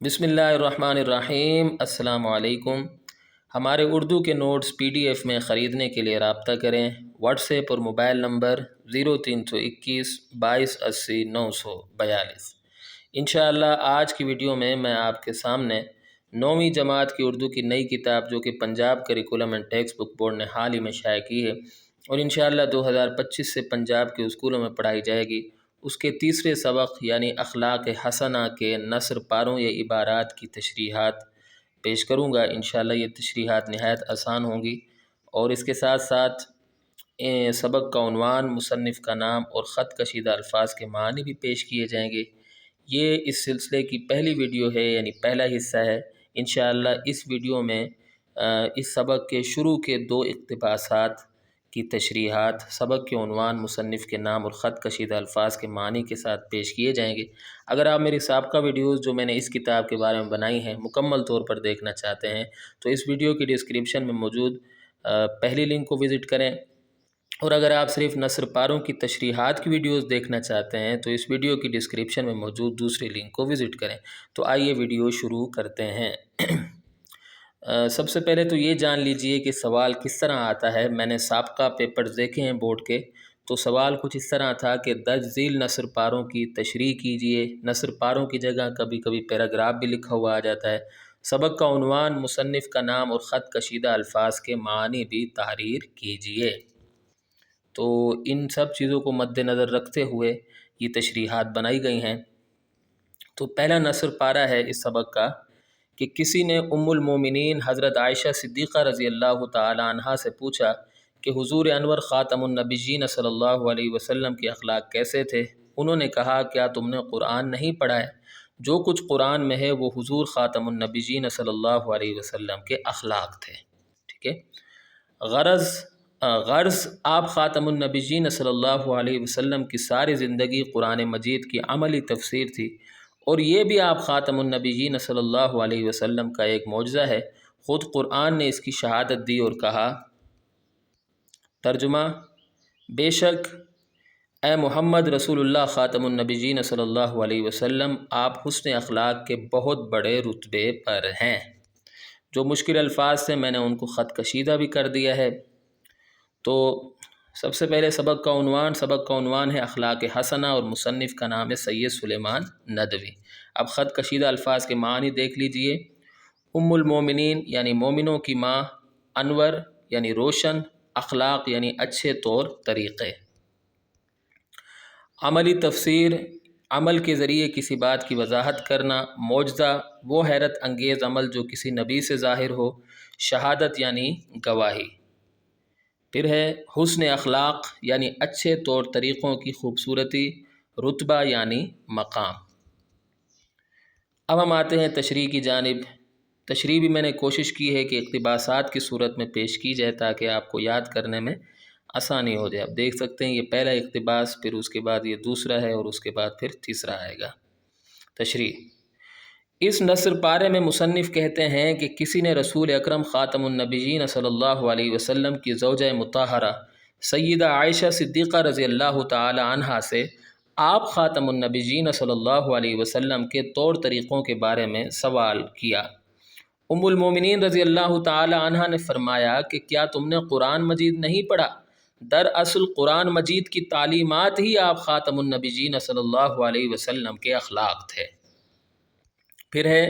بسم اللہ الرحمن الرحیم۔ السلام علیکم۔ ہمارے اردو کے نوٹس PDF میں خریدنے کے لیے رابطہ کریں۔ واٹس ایپ اور موبائل نمبر 0321 2280 942۔ انشاءاللہ آج کی ویڈیو میں آپ کے سامنے 9ویں جماعت کی اردو کی نئی کتاب جو کہ Punjab curriculum and text book board نے حال ہی میں شائع کی ہے اور انشاءاللہ 2025 سے پنجاب کے اسکولوں میں پڑھائی جائے گی، اس کے تیسرے سبق یعنی اخلاق حسنہ کے نثر پاروں یا عبارات کی تشریحات پیش کروں گا۔ انشاءاللہ یہ تشریحات نہایت آسان ہوں گی اور اس کے ساتھ ساتھ سبق کا عنوان، مصنف کا نام اور خط کشیدہ الفاظ کے معنی بھی پیش کیے جائیں گے۔ یہ اس سلسلے کی پہلی ویڈیو ہے، یعنی پہلا حصہ ہے۔ انشاءاللہ اس ویڈیو میں اس سبق کے شروع کے 2 اقتباسات کی تشریحات، سبق کے عنوان، مصنف کے نام اور خط کشیدہ الفاظ کے معنی کے ساتھ پیش کیے جائیں گے۔ اگر آپ میری سابقہ ویڈیوز جو میں نے اس کتاب کے بارے میں بنائی ہیں مکمل طور پر دیکھنا چاہتے ہیں تو اس ویڈیو کی ڈسکرپشن میں موجود پہلی لنک کو وزٹ کریں، اور اگر آپ صرف نثر پاروں کی تشریحات کی ویڈیوز دیکھنا چاہتے ہیں تو اس ویڈیو کی ڈسکرپشن میں موجود دوسری لنک کو وزٹ کریں۔ تو آئیے ویڈیو شروع کرتے ہیں۔ سب سے پہلے تو یہ جان لیجئے کہ سوال کس طرح آتا ہے۔ میں نے سابقہ پیپرز دیکھے ہیں بورڈ کے، تو سوال کچھ اس طرح تھا کہ درج ذیل نثر پاروں کی تشریح کیجئے۔ نثر پاروں کی جگہ کبھی کبھی پیراگراف بھی لکھا ہوا آ جاتا ہے۔ سبق کا عنوان، مصنف کا نام اور خط کشیدہ الفاظ کے معنی بھی تحریر کیجئے۔ تو ان سب چیزوں کو مد نظر رکھتے ہوئے یہ تشریحات بنائی گئی ہیں۔ تو پہلا نثر پارہ ہے اس سبق کا کہ کسی نے ام المومنین حضرت عائشہ صدیقہ رضی اللہ تعالی عنہا سے پوچھا کہ حضور انور خاتم النبیین صلی اللہ علیہ وسلم کے اخلاق کیسے تھے؟ انہوں نے کہا، کیا تم نے قرآن نہیں پڑھا ہے؟ جو کچھ قرآن میں ہے وہ حضور خاتم النبیین صلی اللہ علیہ وسلم کے اخلاق تھے۔ ٹھیک ہے۔ غرض آپ خاتم النبیین صلی اللہ علیہ وسلم کی ساری زندگی قرآن مجید کی عملی تفسیر تھی، اور یہ بھی آپ خاتم النبیین صلی اللہ علیہ وسلم کا ایک معجزہ ہے۔ خود قرآن نے اس کی شہادت دی اور کہا، ترجمہ: بے شک اے محمد رسول اللہ خاتم النبیین صلی اللہ علیہ وسلم، آپ حسن اخلاق کے بہت بڑے رتبے پر ہیں۔ جو مشکل الفاظ سے میں نے ان کو خط کشیدہ بھی کر دیا ہے۔ تو سب سے پہلے سبق کا عنوان ہے اخلاق حسنہ، اور مصنف کا نام ہے سید سلیمان ندوی۔ اب خط کشیدہ الفاظ کے معنی دیکھ لیجئے۔ ام المومنین یعنی مومنوں کی ماں، انور یعنی روشن، اخلاق یعنی اچھے طور طریقے۔ عملی تفسیر، عمل کے ذریعے کسی بات کی وضاحت کرنا۔ معجزہ، وہ حیرت انگیز عمل جو کسی نبی سے ظاہر ہو۔ شہادت یعنی گواہی۔ پھر ہے حسن اخلاق یعنی اچھے طور طریقوں کی خوبصورتی۔ رتبہ یعنی مقام۔ اب ہم آتے ہیں تشریح کی جانب۔ تشریح بھی میں نے کوشش کی ہے کہ اقتباسات کی صورت میں پیش کی جائے تاکہ آپ کو یاد کرنے میں آسانی ہو جائے۔ آپ دیکھ سکتے ہیں یہ پہلا اقتباس، پھر اس کے بعد یہ دوسرا ہے، اور اس کے بعد پھر تیسرا آئے گا۔ تشریح: اس نثر پارے میں مصنف کہتے ہیں کہ کسی نے رسول اکرم خاتم النبیین صلی اللہ علیہ وسلم کی زوجہ مطہرہ سیدہ عائشہ صدیقہ رضی اللہ تعالی عنہا سے آپ خاتم النبیین صلی اللہ علیہ وسلم کے طور طریقوں کے بارے میں سوال کیا۔ ام المومنین رضی اللہ تعالی عنہا نے فرمایا کہ کیا تم نے قرآن مجید نہیں پڑھا؟ دراصل قرآن مجید کی تعلیمات ہی آپ خاتم النبیین صلی اللہ علیہ وسلم کے اخلاق تھے۔ پھر ہے،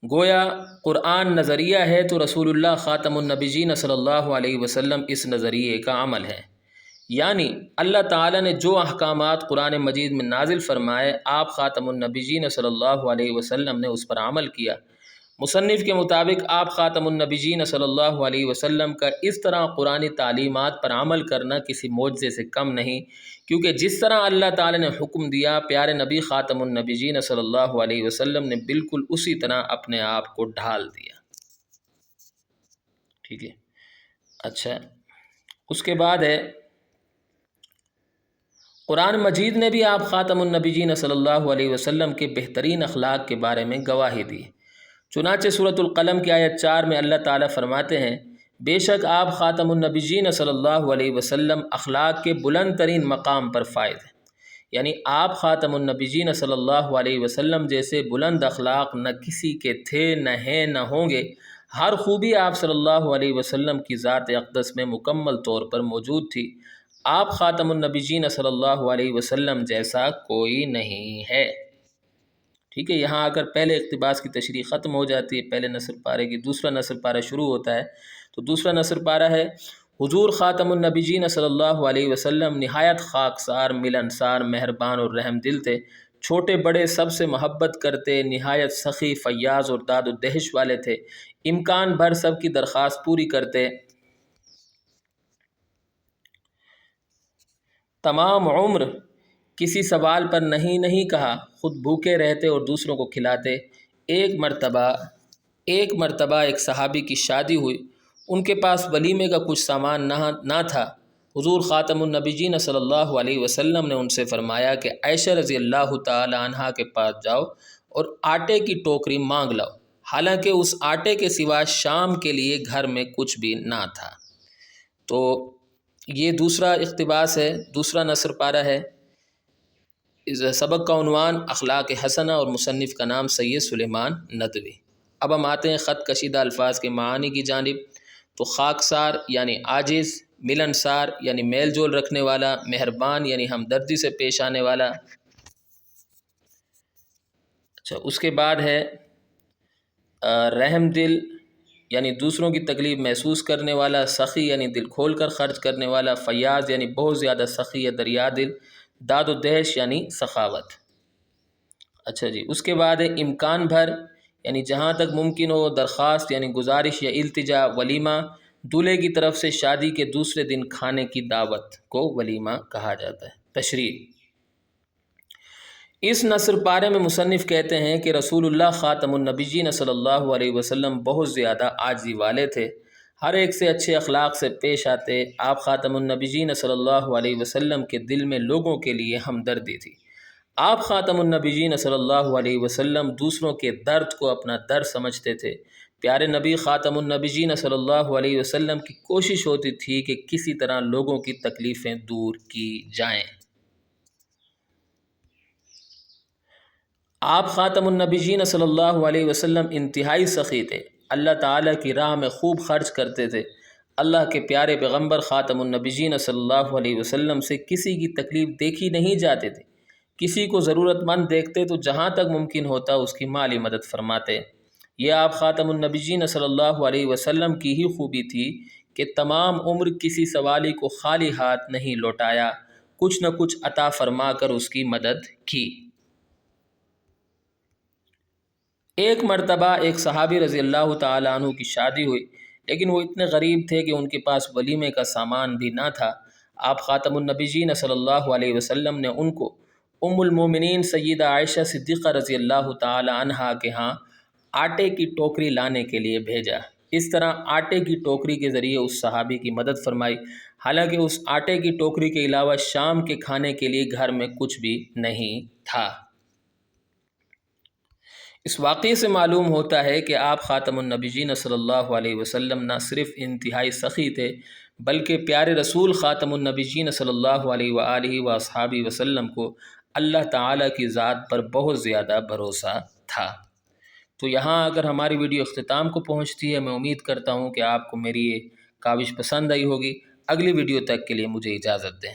گویا قرآن نظریہ ہے تو رسول اللہ خاتم النبیین صلی اللہ علیہ وسلم اس نظریے کا عمل ہے، یعنی اللہ تعالیٰ نے جو احکامات قرآن مجید میں نازل فرمائے، آپ خاتم النبیین صلی اللہ علیہ وسلم نے اس پر عمل کیا۔ مصنف کے مطابق آپ خاتم النبیین صلی اللہ علیہ وسلم کا اس طرح قرآنی تعلیمات پر عمل کرنا کسی معجزے سے کم نہیں، کیونکہ جس طرح اللہ تعالی نے حکم دیا، پیارے نبی خاتم النبیین صلی اللہ علیہ وسلم نے بالکل اسی طرح اپنے آپ کو ڈھال دیا۔ ٹھیک ہے۔ اچھا، اس کے بعد ہے، قرآن مجید نے بھی آپ خاتم النبیین صلی اللہ علیہ وسلم کے بہترین اخلاق کے بارے میں گواہی دی۔ چنانچہ سورۃ القلم کی آیت 4 میں اللہ تعالیٰ فرماتے ہیں، بے شک آپ خاتم النبیین صلی اللہ علیہ وسلم اخلاق کے بلند ترین مقام پر فائز ہیں۔ یعنی آپ خاتم النبیین صلی اللہ علیہ وسلم جیسے بلند اخلاق نہ کسی کے تھے، نہ ہیں، نہ ہوں گے۔ ہر خوبی آپ صلی اللہ علیہ وسلم کی ذات اقدس میں مکمل طور پر موجود تھی۔ آپ خاتم النبیین صلی اللہ علیہ وسلم جیسا کوئی نہیں ہے۔ ٹھیک ہے، یہاں آ کر پہلے اقتباس کی تشریح ختم ہو جاتی ہے، پہلے نصر پارے کی دوسرا نصر پارہ شروع ہوتا ہے۔ تو دوسرا نصر پارہ ہے: حضور خاتم النبیین صلی اللہ علیہ وسلم نہایت خاکسار، ملنسار، مہربان اور رحم دل تھے، چھوٹے بڑے سب سے محبت کرتے، نہایت سخی، فیاض اور داد و دہش والے تھے، امکان بھر سب کی درخواست پوری کرتے، تمام عمر کسی سوال پر نہیں کہا، خود بھوکے رہتے اور دوسروں کو کھلاتے۔ ایک مرتبہ ایک صحابی کی شادی ہوئی، ان کے پاس ولیمے کا کچھ سامان نہ تھا۔ حضور خاتم النبیین صلی اللہ علیہ وسلم نے ان سے فرمایا کہ عائشہ رضی اللہ تعالی عنہا کے پاس جاؤ اور آٹے کی ٹوکری مانگ لاؤ، حالانکہ اس آٹے کے سوا شام کے لیے گھر میں کچھ بھی نہ تھا۔ تو یہ دوسرا اقتباس ہے، دوسرا نصر پارہ ہے۔ اس سبق کا عنوان اخلاق حسنہ اور مصنف کا نام سید سلیمان ندوی۔ اب ہم آتے ہیں خط کشیدہ الفاظ کے معانی کی جانب۔ تو خاکسار یعنی عاجز، ملنسار یعنی میل جول رکھنے والا، مہربان یعنی ہمدردی سے پیش آنے والا۔ اچھا، اس کے بعد ہے رحم دل یعنی دوسروں کی تکلیف محسوس کرنے والا، سخی یعنی دل کھول کر خرچ کرنے والا، فیاض یعنی بہت زیادہ سخی یا دریا دل، داد و دہش یعنی سخاوت۔ اچھا جی، اس کے بعد ہے امکان بھر یعنی جہاں تک ممکن ہو، درخواست یعنی گزارش یا التجا، ولیمہ دولہے کی طرف سے شادی کے دوسرے دن کھانے کی دعوت کو ولیمہ کہا جاتا ہے۔ تشریح: اس نصر پارے میں مصنف کہتے ہیں کہ رسول اللہ خاتم النبیین صلی اللہ علیہ وسلم بہت زیادہ عاجزی والے تھے، ہر ایک سے اچھے اخلاق سے پیش آتے۔ آپ خاتم النبیین صلی اللہ علیہ وسلم کے دل میں لوگوں کے لیے ہمدردی تھی۔ آپ خاتم النبیین صلی اللہ علیہ وسلم دوسروں کے درد کو اپنا درد سمجھتے تھے۔ پیارے نبی خاتم النبیین صلی اللہ علیہ وسلم کی کوشش ہوتی تھی کہ کسی طرح لوگوں کی تکلیفیں دور کی جائیں۔ آپ خاتم النبیین صلی اللہ علیہ وسلم انتہائی سخی تھے، اللہ تعالیٰ کی راہ میں خوب خرچ کرتے تھے۔ اللہ کے پیارے پیغمبر خاتم النبیین صلی اللہ علیہ وسلم سے کسی کی تکلیف دیکھی نہیں جاتی تھی، کسی کو ضرورت مند دیکھتے تو جہاں تک ممکن ہوتا اس کی مالی مدد فرماتے۔ یہ آپ خاتم النبیین صلی اللہ علیہ وسلم کی ہی خوبی تھی کہ تمام عمر کسی سوالی کو خالی ہاتھ نہیں لوٹایا، کچھ نہ کچھ عطا فرما کر اس کی مدد کی۔ ایک مرتبہ ایک صحابی رضی اللہ تعالیٰ عنہ کی شادی ہوئی، لیکن وہ اتنے غریب تھے کہ ان کے پاس ولیمے کا سامان بھی نہ تھا۔ آپ خاتم النبیین صلی اللہ علیہ وسلم نے ان کو ام المومنین سیدہ عائشہ صدیقہ رضی اللہ تعالیٰ عنہا کے ہاں آٹے کی ٹوکری لانے کے لیے بھیجا۔ اس طرح آٹے کی ٹوکری کے ذریعے اس صحابی کی مدد فرمائی، حالانکہ اس آٹے کی ٹوکری کے علاوہ شام کے کھانے کے لیے گھر میں کچھ بھی نہیں تھا۔ اس واقعے سے معلوم ہوتا ہے کہ آپ خاتم النبیین صلی اللہ علیہ وسلم نہ صرف انتہائی سخی تھے بلکہ پیارے رسول خاتم النبیین صلی اللہ علیہ وآلہ واصحابہ وسلم کو اللہ تعالیٰ کی ذات پر بہت زیادہ بھروسہ تھا۔ تو یہاں اگر ہماری ویڈیو اختتام کو پہنچتی ہے، میں امید کرتا ہوں کہ آپ کو میری یہ کاوش پسند آئی ہوگی۔ اگلی ویڈیو تک کے لیے مجھے اجازت دیں۔